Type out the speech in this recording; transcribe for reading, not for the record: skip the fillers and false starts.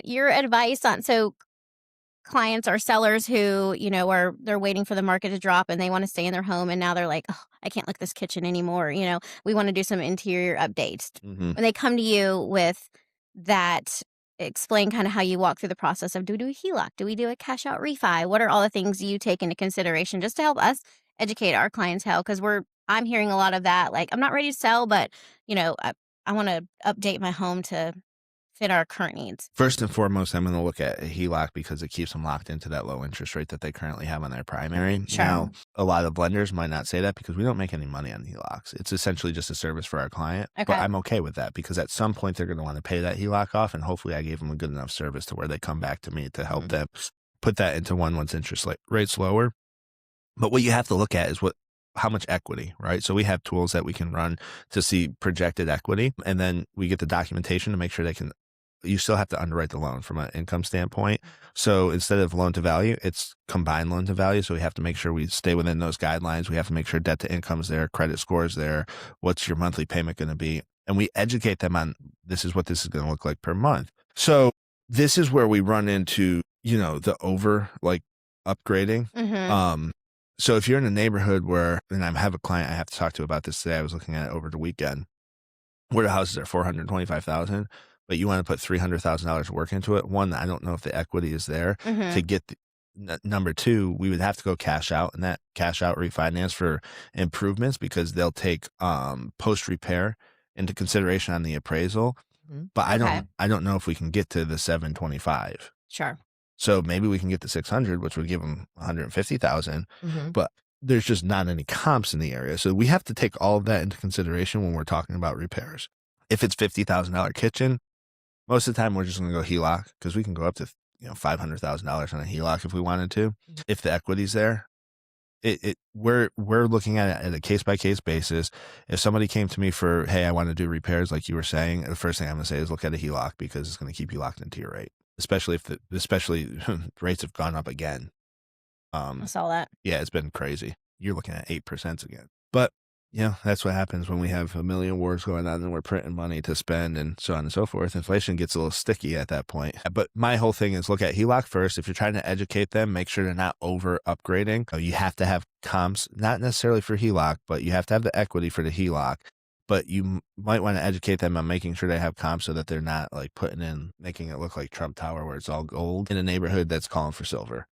Your advice on clients or sellers who, they're waiting for the market to drop and they want to stay in their home and now they're like, oh, I can't look at this kitchen anymore. We want to do some interior updates. Hmm. When they come to you with that, explain kind of how you walk through the process of, do we do a HELOC? Do we do a cash out refi? What are all the things you take into consideration just to help us educate our clientele? Because I'm hearing a lot of that. Like, I'm not ready to sell, but I want to update my home to fit our current needs. First and foremost, I'm going to look at a HELOC because it keeps them locked into that low interest rate that they currently have on their primary. Sure. Now, a lot of lenders might not say that because we don't make any money on HELOCs. It's essentially just a service for our client. Okay. But I'm okay with that because at some point they're going to want to pay that HELOC off, and hopefully I gave them a good enough service to where they come back to me to help them put that into one once interest rates lower. But what you have to look at is how much equity, right? So we have tools that we can run to see projected equity, and then we get the documentation to make sure you still have to underwrite the loan from an income standpoint. So instead of loan to value, it's combined loan to value. So we have to make sure we stay within those guidelines. We have to make sure debt to income is there, credit score is there. What's your monthly payment going to be? And we educate them on this is what this is going to look like per month. So this is where we run into, the over upgrading. Mm-hmm. So if you're in a neighborhood and I have a client I have to talk to about this today, I was looking at it over the weekend, where the houses are $425,000, but you want to put $300,000 of work into it. One, I don't know if the equity is there to get number two, we would have to go cash out, and that cash out refinance for improvements because they'll take post repair into consideration on the appraisal. But I don't know if we can get to the 725. Sure. So maybe we can get to 600, which would give them 150,000, but there's just not any comps in the area. So we have to take all of that into consideration when we're talking about repairs. If it's $50,000 kitchen, most of the time we're just going to go HELOC because we can go up to $500,000 on a HELOC if we wanted to. If the equity's there, we're looking at it at a case by case basis. If somebody came to me for, hey, I want to do repairs, like you were saying, the first thing I'm going to say is look at a HELOC because it's going to keep you locked into your rate, especially rates have gone up again. I saw that. Yeah, it's been crazy. You're looking at 8% again. But that's what happens when we have a million wars going on and we're printing money to spend and so on and so forth. Inflation gets a little sticky at that point. But my whole thing is look at HELOC first. If you're trying to educate them, make sure they're not over upgrading. You have to have comps, not necessarily for HELOC, but you have to have the equity for the HELOC. But you might want to educate them on making sure they have comps so that they're not making it look like Trump Tower where it's all gold in a neighborhood that's calling for silver.